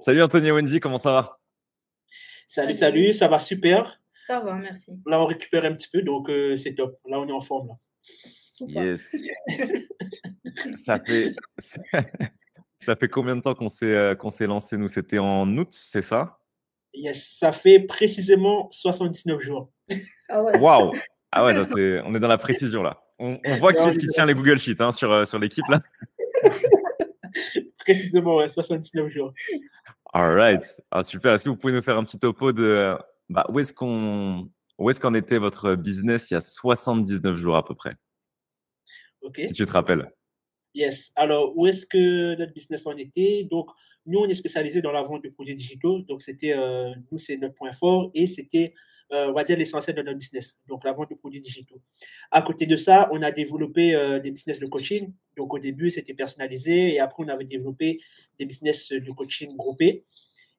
Salut Anthony et Wendy, comment ça va? Salut, Salut. salut, ça va super. Ça va, merci. Là, on récupère un petit peu, donc c'est top. Là, on est en forme. Là. Ou pas. Yes. Ça fait, ça fait combien de temps qu'on s'est lancé, nous? C'était en août, c'est ça? Yes, ça fait précisément 79 jours. Ah ouais. Waouh! Ah ouais, non, on est dans la précision là. On voit qui Non, est-ce qui tient les Google Sheets hein, sur l'équipe là. précisément, ouais, 79 jours. All right. Ah, super. Est-ce que vous pouvez nous faire un petit topo de où est-ce qu'en était votre business il y a 79 jours à peu près, OK. si tu te rappelles? Yes. Alors, où est-ce que notre business en était? Donc, nous, on est spécialisé dans la vente de produits digitaux. Donc, nous, c'est notre point fort et c'était, on va dire, l'essentiel de notre business. Donc, la vente de produits digitaux. À côté de ça, on a développé des business de coaching. Donc, au début, c'était personnalisé et après, on avait développé des business de coaching groupés.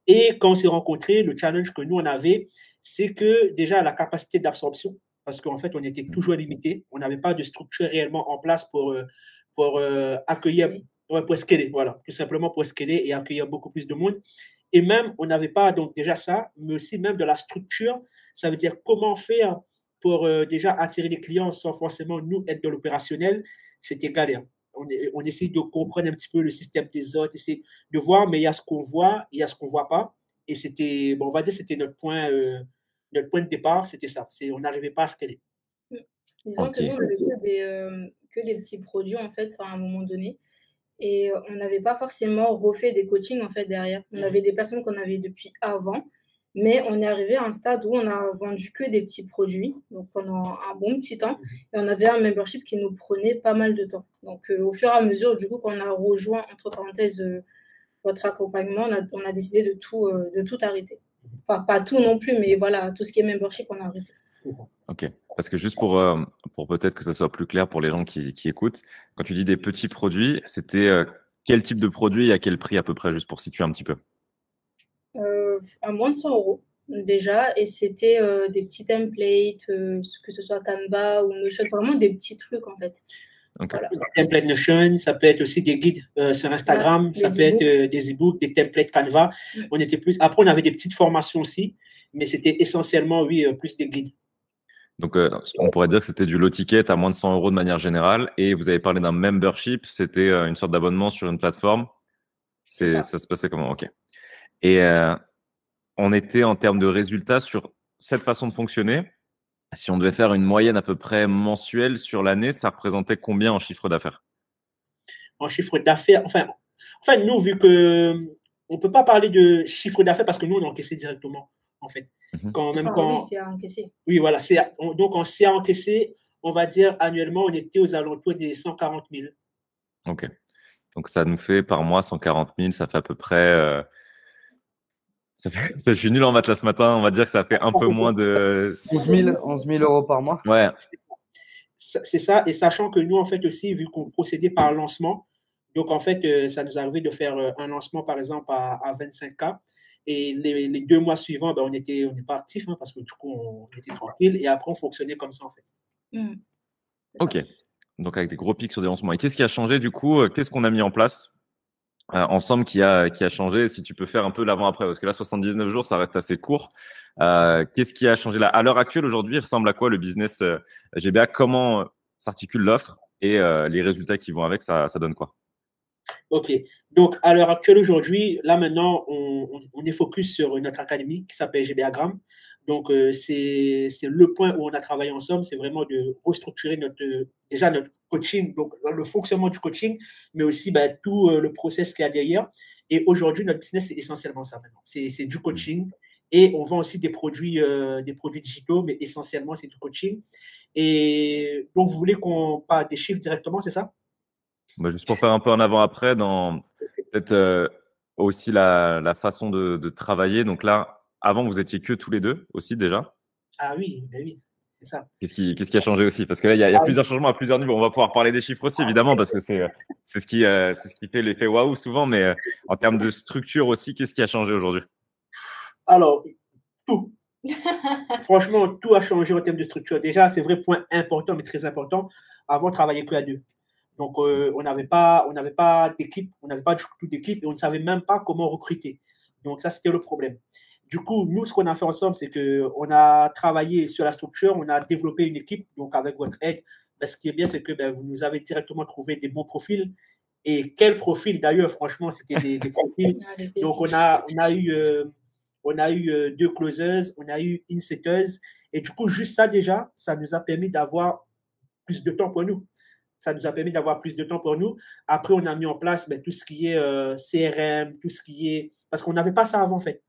Et quand on s'est rencontrés, le challenge que nous, on avait, c'est que déjà la capacité d'absorption, parce qu'en fait, on était toujours limité. On n'avait pas de structure réellement en place pour accueillir, Oui. ouais, pour scaler, voilà, tout simplement pour scaler et accueillir beaucoup plus de monde. Et même, on n'avait pas donc déjà ça, mais aussi même de la structure. Ça veut dire comment faire pour déjà attirer les clients sans forcément nous être dans l'opérationnel. C'était galère. On essaye de comprendre un petit peu le système des autres, essayer de voir, mais il y a ce qu'on voit, il y a ce qu'on ne voit pas. Et c'était, bon, on va dire, c'était notre point de départ, c'était ça. On n'arrivait pas à scaler. Mm. Disons Ok. que nous, on avait que des petits produits, en fait, à un moment donné. Et on n'avait pas forcément refait des coachings, en fait, derrière. On avait des personnes qu'on avait depuis avant, mais on est arrivé à un stade où on a vendu que des petits produits, donc pendant un bon petit temps. Et on avait un membership qui nous prenait pas mal de temps. Donc, au fur et à mesure, du coup, quand on a rejoint, entre parenthèses, votre accompagnement, on a décidé de tout arrêter. Enfin, pas tout non plus, mais voilà, tout ce qui est membership, on a arrêté. Ok. Parce que juste pour peut-être que ça soit plus clair pour les gens qui écoutent, quand tu dis des petits produits, c'était quel type de produit et à quel prix à peu près, juste pour situer un petit peu? À moins de 100 euros déjà, et c'était des petits templates, que ce soit Canva ou Notion, vraiment des petits trucs en fait. Ok. Voilà. Des templates Notion, ça peut être aussi des guides sur Instagram, Ouais, ça des peut être e-books. des e-books, des templates Canva. Mm. On était plus. Après, on avait des petites formations aussi, mais c'était essentiellement, oui, plus des guides. Donc, on pourrait dire que c'était du low ticket à moins de 100 euros de manière générale. Et vous avez parlé d'un membership, c'était une sorte d'abonnement sur une plateforme. C'est ça. Ça se passait comment? Ok. Et on était en termes de résultats sur cette façon de fonctionner. Si on devait faire une moyenne à peu près mensuelle sur l'année, ça représentait combien en chiffre d'affaires? En chiffre d'affaires, enfin, nous, vu que on ne peut pas parler de chiffre d'affaires parce que nous, on a encaissé directement, en fait. Mhm. Enfin, oui, c'est à encaisser. Oui, voilà, donc on s'est encaissé, on va dire annuellement, on était aux alentours des 140 000. Ok. Donc, ça nous fait par mois 140 000, ça fait à peu près. Je suis nul en maths là ce matin, on va dire que ça fait un peu moins de. 11 000 euros par mois. Ouais, C'est ça, et sachant que nous, en fait, aussi, vu qu'on procédait par lancement, donc en fait, ça nous arrivait de faire un lancement, par exemple, à 25K. Et les 2 mois suivants, ben, on n'est pas actifs hein, parce que du coup, on était tranquille. Et après, on fonctionnait comme ça, en fait. Mm. ok. Donc, avec des gros pics sur des lancements. Et qu'est-ce qui a changé du coup? Qu'est-ce qu'on a mis en place ensemble qui a changé? Si tu peux faire un peu l'avant-après, parce que là, 79 jours, ça reste assez court. Qu'est-ce qui a changé là? À l'heure actuelle, aujourd'hui, il ressemble à quoi le business GBA? Comment s'articule l'offre et les résultats qui vont avec, ça donne quoi? OK. Donc, à l'heure actuelle, aujourd'hui, là maintenant, on est focus sur notre académie qui s'appelle GBAgram. Donc, c'est le point où on a travaillé ensemble, c'est vraiment de restructurer déjà notre coaching, donc le fonctionnement du coaching, mais aussi ben, tout le process qu'il y a derrière. Et aujourd'hui, notre business, c'est essentiellement ça maintenant. C'est du coaching et on vend aussi des produits digitaux, mais essentiellement, c'est du coaching. Et donc, vous voulez qu'on parle des chiffres directement, c'est ça? Bah, juste pour faire un peu en avant-après, dans peut-être aussi la façon de travailler. Donc là, avant, vous étiez que tous les deux aussi déjà. Ah oui, ben oui, c'est ça. Qu'est-ce qui a changé aussi? Parce que là, il y a Ah oui. plusieurs changements à plusieurs niveaux. On va pouvoir parler des chiffres aussi, évidemment, parce que c'est ce qui fait l'effet waouh souvent. Mais en termes de structure aussi, qu'est-ce qui a changé aujourd'hui? Alors, tout. Franchement, tout a changé en termes de structure. Déjà, c'est vrai, point important, mais très important. Avant, on travaillait que à deux. Donc, on n'avait pas d'équipe, on n'avait pas du tout d'équipe et on ne savait même pas comment recruter. Donc, ça, c'était le problème. Du coup, nous, ce qu'on a fait ensemble, c'est qu'on a travaillé sur la structure, on a développé une équipe, donc avec votre aide. Ben, ce qui est bien, c'est que vous nous avez directement trouvé des bons profils. Et quel profil, d'ailleurs, franchement, c'était des profils. Donc, on a eu 2 closeuses, on a eu une setteuse. Et du coup, juste ça, déjà, ça nous a permis d'avoir plus de temps pour nous. Ça nous a permis d'avoir plus de temps pour nous. Après, on a mis en place tout ce qui est CRM, tout ce qui est… Parce qu'on n'avait pas ça avant, en fait.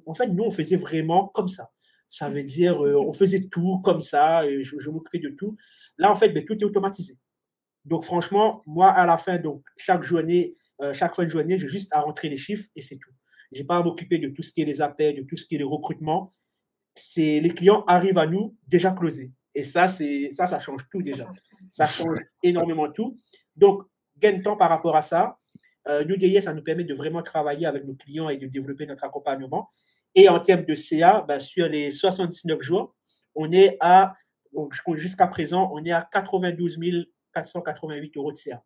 En fait, nous, on faisait vraiment comme ça. Ça veut dire, on faisait tout comme ça, je m'occupais de tout. Là, en fait, tout est automatisé. Donc, franchement, moi, à la fin, donc, chaque fin de journée, j'ai juste à rentrer les chiffres et c'est tout. Je n'ai pas à m'occuper de tout ce qui est les appels, de tout ce qui est les recrutements. Les clients arrivent à nous déjà closés. Et ça change tout déjà. Ça change énormément tout. Donc, gain de temps par rapport à ça. Node.js, ça nous permet de vraiment travailler avec nos clients et de développer notre accompagnement. Et en termes de CA, sur les 79 jours, on est jusqu'à présent, on est à 92 488 € de CA.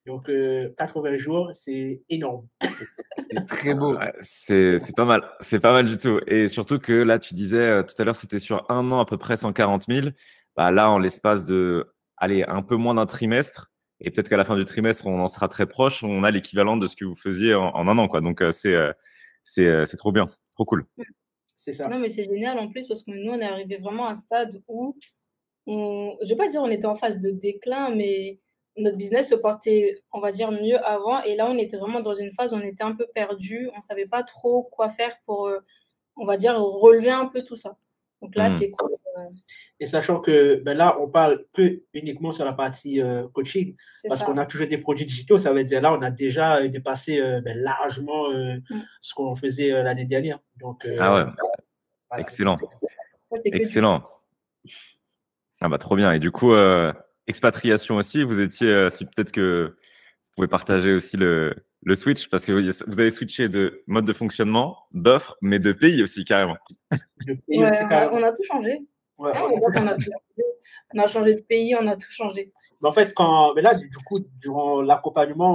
Donc, 80 jours, c'est énorme. C'est très beau. C'est pas mal. C'est pas mal du tout. Et surtout que là, tu disais tout à l'heure, c'était sur un an à peu près 140 000. Là, en l'espace de, allez, un peu moins d'un trimestre, et peut-être qu'à la fin du trimestre, on en sera très proche, on a l'équivalent de ce que vous faisiez en un an, quoi. Donc, c'est trop bien. Trop cool. C'est ça. Non, mais c'est génial en plus parce que nous, on est arrivé vraiment à un stade où je ne vais pas dire on était en phase de déclin, mais notre business se portait, on va dire, mieux avant. Et là, on était vraiment dans une phase où on était un peu perdu. On ne savait pas trop quoi faire pour, on va dire, relever un peu tout ça. Donc là, c'est cool. Et sachant que là, on parle uniquement sur la partie coaching, parce qu'on a toujours des produits digitaux. Ça veut dire là, on a déjà dépassé largement ce qu'on faisait l'année dernière. Donc, ah ouais, voilà. Excellent. Excellent. Ah bah trop bien. Et du coup, expatriation aussi, vous étiez, si peut-être que vous pouvez partager aussi le switch, parce que vous avez switché de mode de fonctionnement, d'offres, mais de pays aussi carrément. De pays aussi, carrément. On a tout changé. Ouais. On a changé de pays, on a tout changé. Mais en fait, là, du coup, durant l'accompagnement,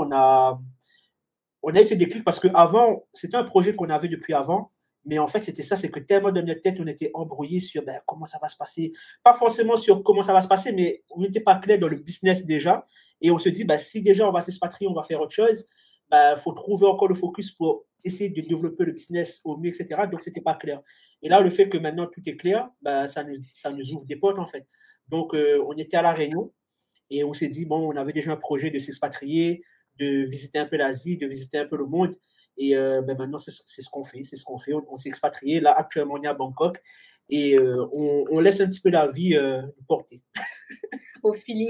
on a eu ces déclics parce qu'avant, c'était un projet qu'on avait depuis avant. Mais en fait, c'était ça, c'est que tellement dans notre tête, on était embrouillé sur comment ça va se passer. Pas forcément sur comment ça va se passer, mais on n'était pas clair dans le business déjà. Et on se dit, si déjà on va s'expatrier, on va faire autre chose, faut trouver encore le focus pour essayer de développer le business au mieux, etc. Donc, c'était pas clair. Et là, le fait que maintenant tout est clair, ça nous ouvre des portes, en fait. Donc, on était à La Réunion et on s'est dit, on avait déjà un projet de s'expatrier, de visiter un peu l'Asie, de visiter un peu le monde. Et maintenant, c'est ce qu'on fait. C'est ce qu'on fait. On s'est expatrié. Là, actuellement, on est à Bangkok. Et on laisse un petit peu la vie nous porter. Au feeling.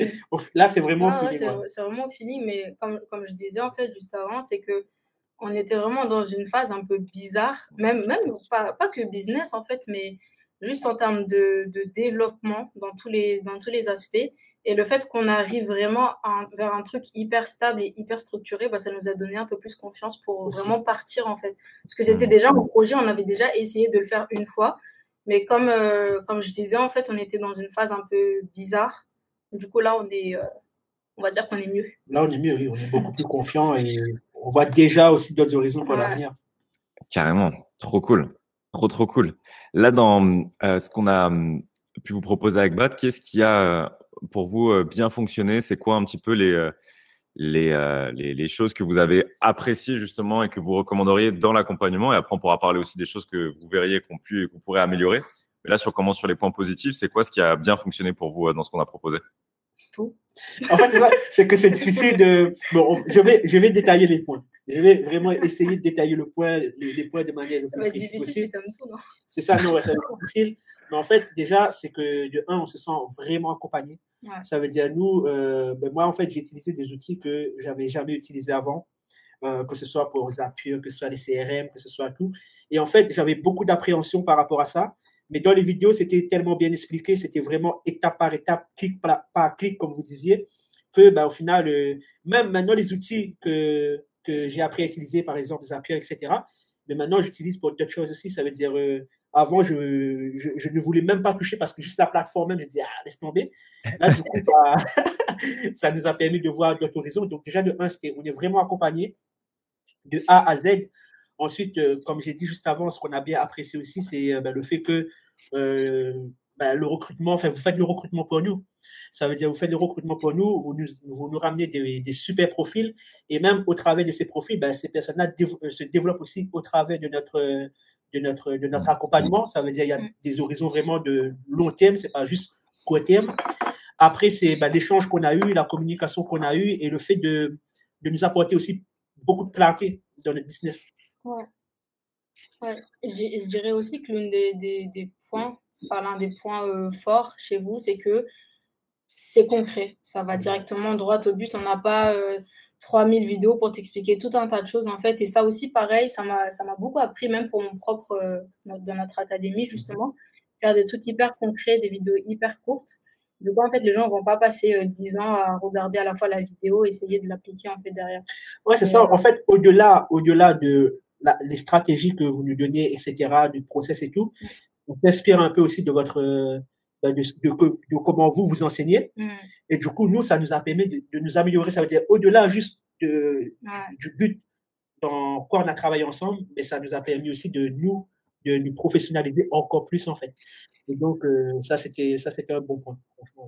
Là, c'est vraiment au feeling. C'est vraiment au feeling. Mais comme je disais, en fait, juste avant, c'est qu'on était vraiment dans une phase un peu bizarre. Même pas que business, en fait, mais juste en termes de développement dans tous les aspects. Et le fait qu'on arrive vraiment vers un truc hyper stable et hyper structuré, ça nous a donné un peu plus confiance pour vraiment partir, en fait. Parce que c'était déjà un projet, on avait déjà essayé de le faire une fois. Mais comme je disais, en fait, on était dans une phase un peu bizarre. Du coup, là, on va dire qu'on est mieux. Là, on est mieux, oui. On est beaucoup plus confiant et on voit déjà aussi d'autres horizons pour l'avenir. Carrément. Trop cool. Trop cool. Là, dans ce qu'on a pu vous proposer avec BAT, qu'est-ce qui a pour vous bien fonctionné? C'est quoi un petit peu les choses que vous avez appréciées justement et que vous recommanderiez dans l'accompagnement? Et après, on pourra parler aussi des choses que vous verriez qu'on pourrait améliorer. Mais là, sur les points positifs, c'est quoi ce qui a bien fonctionné pour vous dans ce qu'on a proposé? Tout. En fait, c'est que c'est difficile de… je vais détailler les points. Je vais vraiment essayer de détailler les points de manière le plus précise possible. C'est comme tout, non? C'est ça, non, ça va être difficile. Mais en fait, déjà, c'est que de un, on se sent vraiment accompagné. Ouais. Ça veut dire, nous, moi, en fait, j'ai utilisé des outils que j'avais jamais utilisés avant, que ce soit pour Zapier, que ce soit les CRM, que ce soit tout. Et en fait, j'avais beaucoup d'appréhension par rapport à ça. Mais dans les vidéos, c'était tellement bien expliqué, c'était vraiment étape par étape, clic par clic, comme vous disiez, que au final, même maintenant, les outils que j'ai appris à utiliser, par exemple Zapier, etc., mais maintenant, j'utilise pour d'autres choses aussi. Ça veut dire, avant, je ne voulais même pas toucher parce que juste la plateforme même, je disais, laisse tomber. Là, du coup, ça nous a permis de voir d'autres horizons. Donc, déjà, de un, on est vraiment accompagné de A à Z. Ensuite, comme j'ai dit juste avant, ce qu'on a bien apprécié aussi, c'est le fait que le recrutement, enfin, vous faites le recrutement pour nous. Ça veut dire, vous faites le recrutement pour nous, vous nous ramenez des super profils, et même au travers de ces profils, ces personnes-là se développent aussi au travers de notre accompagnement. Ça veut dire, il y a des horizons vraiment de long terme, c'est pas juste court terme. Après, c'est l'échange qu'on a eu, la communication qu'on a eue, et le fait de nous apporter aussi beaucoup de clarté dans notre business. Ouais. Je dirais aussi que des points, l'un des points forts chez vous, c'est que c'est concret. Ça va directement droit au but. On n'a pas 3000 vidéos pour t'expliquer tout un tas de choses, en fait. Et ça aussi, pareil, ça m'a beaucoup appris, même pour mon propre, dans notre académie, justement, faire des trucs hyper concrets, des vidéos hyper courtes. Du coup, en fait, les gens ne vont pas passer 10 ans à regarder à la fois la vidéo et essayer de l'appliquer, en fait, derrière. Ouais, c'est ça. En fait, au-delà de les stratégies que vous nous donnez, etc., du process et tout, on s'inspire un peu aussi de votre de comment vous enseignez. Et du coup, nous, ça nous a permis de nous améliorer. Ça veut dire, au-delà juste du but dans quoi on a travaillé ensemble, mais ça nous a permis aussi de nous professionnaliser encore plus, en fait. Et donc, ça, c'était un bon point. Franchement.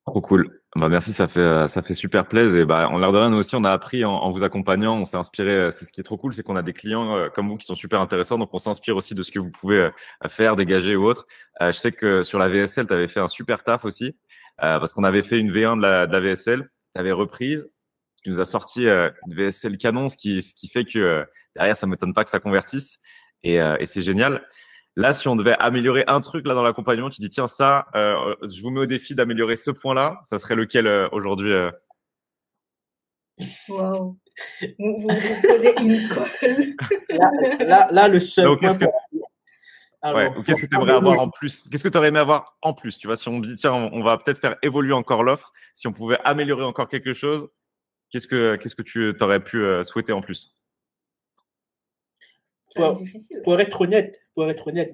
Trop cool. Merci, ça fait super plaisir. Et en l'air de rien, nous aussi, on a appris en vous accompagnant, on s'est inspiré. C'est ce qui est trop cool, c'est qu'on a des clients comme vous qui sont super intéressants. Donc, on s'inspire aussi de ce que vous pouvez faire, dégager ou autre. Je sais que sur la VSL, tu avais fait un super taf aussi parce qu'on avait fait une V1 de la VSL. Tu avais reprise. Tu nous as sorti une VSL canon, ce qui fait que derrière, ça m'étonne pas que ça convertisse. Et c'est génial. Là, si on devait améliorer un truc là dans l'accompagnement, tu dis tiens ça, je vous mets au défi d'améliorer ce point-là. Ça serait lequel aujourd'hui Waouh, vous posez une colle. Là, le seul point. Qu'est-ce que tu aimerais avoir en plus? Qu'est-ce que tu aurais aimé avoir en plus? Tu vois, si on dit tiens, on va peut-être faire évoluer encore l'offre. Si on pouvait améliorer encore quelque chose, qu'est-ce que tu aurais pu souhaiter en plus? Pour être honnête,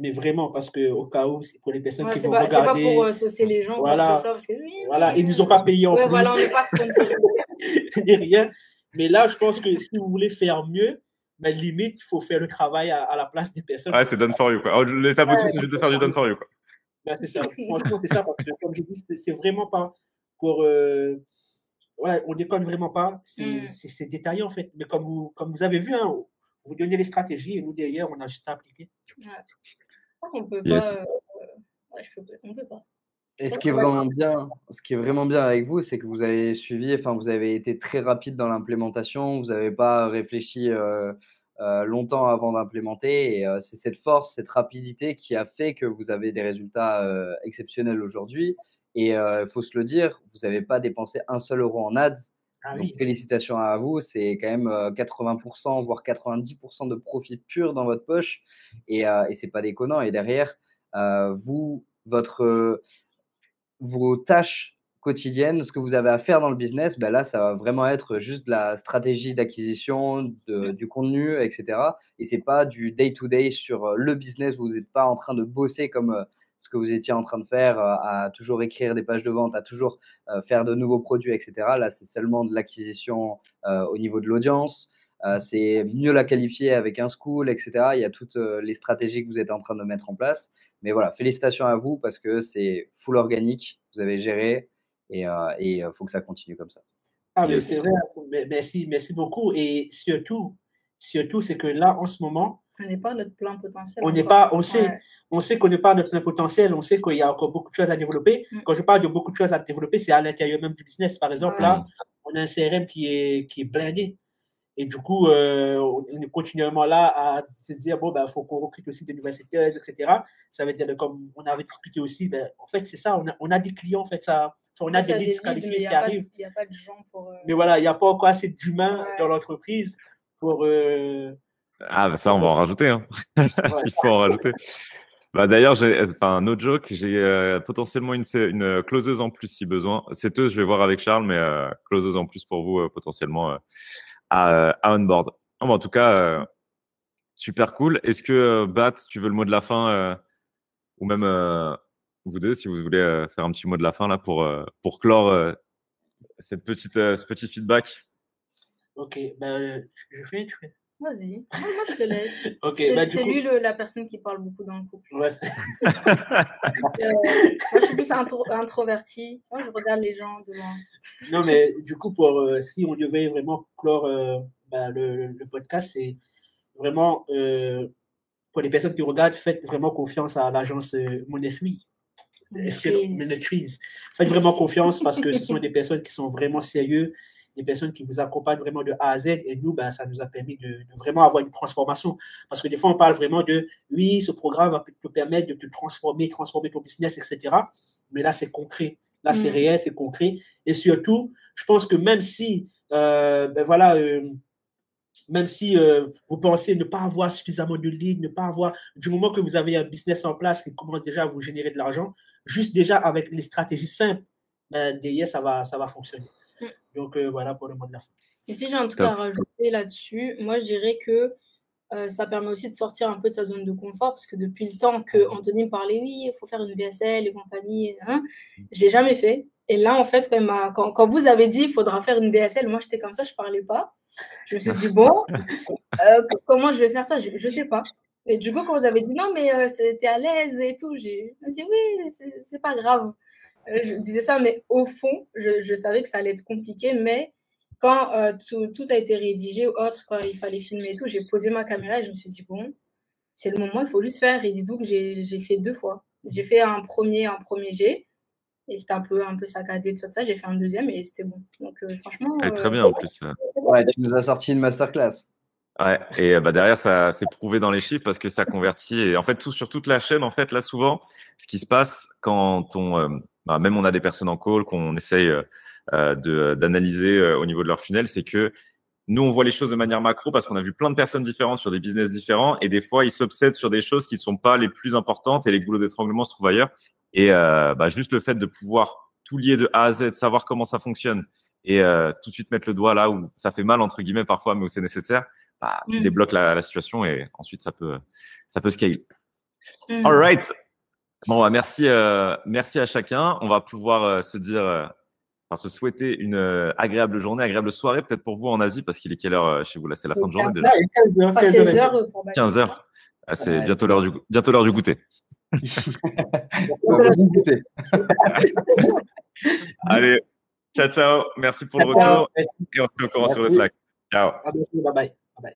mais vraiment, parce que au cas où, c'est pour les personnes qui vont regarder. C'est pas pour saucer les gens, voilà, quoi que ce soit, parce que voilà, ils nous ont pas payé en plus. Voilà, on n'est pas sponsorisé. Ni rien. Mais là, je pense que si vous voulez faire mieux, limite, il faut faire le travail à la place des personnes. Ouais, c'est done for you, quoi. L'étape au-dessus, c'est juste de faire du done for you, quoi. C'est ça. Franchement, c'est ça, parce que, comme je dis, c'est vraiment pas pour. Voilà, on déconne vraiment pas. C'est détaillé, en fait. Mais comme vous avez vu, hein, vous donnez les stratégies et nous, derrière, on a juste à appliquer. On peut pas. On peut pas. Et ce qui est vraiment bien avec vous, c'est que vous avez suivi, vous avez été très rapide dans l'implémentation, vous n'avez pas réfléchi longtemps avant d'implémenter. Et c'est cette force, cette rapidité qui a fait que vous avez des résultats exceptionnels aujourd'hui. Et il faut se le dire, vous n'avez pas dépensé un seul euro en ads. Donc, félicitations à vous. C'est quand même 80%, voire 90% de profit pur dans votre poche. Et c'est pas déconnant. Et derrière, vos tâches quotidiennes, ce que vous avez à faire dans le business, là, ça va vraiment être juste de la stratégie d'acquisition, du contenu, etc. Et c'est pas du day-to-day sur le business. Vous n'êtes pas en train de bosser comme ce que vous étiez en train de faire, à toujours écrire des pages de vente, à toujours faire de nouveaux produits, etc. Là, c'est seulement de l'acquisition au niveau de l'audience. C'est mieux la qualifier avec un school, etc. Il y a toutes les stratégies que vous êtes en train de mettre en place. Mais voilà, félicitations à vous parce que c'est full organique, vous avez géré et il faut que ça continue comme ça. Mais c'est vrai, merci beaucoup. Et surtout, c'est que là, en ce moment, on n'est pas à notre plein potentiel. On sait qu'on n'est pas à notre plein potentiel, on sait qu'il y a encore beaucoup de choses à développer. Quand je parle de beaucoup de choses à développer, c'est à l'intérieur même du business. Par exemple, là, on a un CRM qui est blindé. Et du coup, on est continuellement là à se dire, faut qu'on recrute aussi de nouvelles secteurs, etc. Ça veut dire, comme on avait discuté aussi, en fait, c'est ça, on a des clients, en fait, on a des leads qualifiés qui arrivent. Il n'y a pas de gens pour… Mais voilà, il n'y a pas encore assez d'humains dans l'entreprise pour… ça, on va en rajouter. Hein. Il faut en rajouter. D'ailleurs, j'ai un autre joke, j'ai potentiellement une closeuse en plus si besoin. Cette je vais voir avec Charles, mais closeuse en plus pour vous potentiellement à onboard. En tout cas, super cool. Est-ce que Bat, tu veux le mot de la fin ou même vous deux, si vous voulez faire un petit mot de la fin là pour clore ce petit feedback. Ok, je fais. Vas-y. Moi, je te laisse. Ok, C'est lui la personne qui parle beaucoup dans le couple. Ouais, moi, je suis plus introvertie. Moi, je regarde les gens devant. Non, mais du coup, si on devait vraiment clore le podcast, c'est vraiment pour les personnes qui regardent, faites vraiment confiance à l'agence Money3. Money3. Faites vraiment confiance parce que ce sont des personnes qui sont vraiment sérieuses, des personnes qui vous accompagnent vraiment de A à Z. Et nous, ça nous a permis de vraiment avoir une transformation. Parce que des fois, on parle vraiment de, oui, ce programme va te permettre de te transformer ton business, etc. Mais là, c'est concret. Là, c'est réel, c'est concret. Et surtout, je pense que même si, même si vous pensez ne pas avoir suffisamment de leads, ne pas avoir, du moment que vous avez un business en place qui commence déjà à vous générer de l'argent, juste déjà avec les stratégies simples, derrière, ça va fonctionner. Donc, voilà pour le mot de la fin. Et si j'ai un truc à rajouter là-dessus, moi, je dirais que ça permet aussi de sortir un peu de sa zone de confort parce que depuis le temps que Anthony me parlait, oui, il faut faire une VSL et compagnie, je l'ai jamais fait. Et là, en fait, quand vous avez dit il faudra faire une VSL, moi, j'étais comme ça, je parlais pas. Je me suis dit, bon, comment je vais faire ça? Je sais pas. Et du coup, quand vous avez dit non, mais t'es à l'aise et tout, je me suis dit, oui, c'est pas grave. Je disais ça, mais au fond, je savais que ça allait être compliqué, mais quand tout a été rédigé ou autre, quand il fallait filmer et tout, j'ai posé ma caméra et je me suis dit, bon, c'est le moment, il faut juste faire. Et dis-donc, j'ai fait 2 fois. J'ai fait un premier jet et c'était un peu saccadé, tout ça. J'ai fait un deuxième et c'était bon. Donc, franchement. Elle est très bien en plus. Ouais, tu nous as sorti une masterclass. Ouais, et derrière, ça s'est prouvé dans les chiffres parce que ça convertit. Et en fait, sur toute la chaîne, en fait, là, souvent, ce qui se passe quand même on a des personnes en call, qu'on essaye d'analyser au niveau de leur funnel, c'est que nous, on voit les choses de manière macro parce qu'on a vu plein de personnes différentes sur des business différents et des fois, ils s'obsèdent sur des choses qui sont pas les plus importantes et les goulots d'étranglement se trouvent ailleurs. Et juste le fait de pouvoir tout lier de A à Z, savoir comment ça fonctionne et tout de suite mettre le doigt là où ça fait mal, entre guillemets, parfois, mais où c'est nécessaire, tu débloques la situation et ensuite, ça peut scale. All right. Bon, merci à chacun. On va pouvoir se souhaiter une agréable journée, agréable soirée, peut-être pour vous en Asie, parce qu'il est quelle heure chez vous là? C'est la fin de journée déjà. 15h pour 15 heures. C'est bientôt l'heure du goûter. Allez, ciao. Merci pour le retour. Et on se fait au courant sur le Slack. Ciao. À bientôt, bye bye.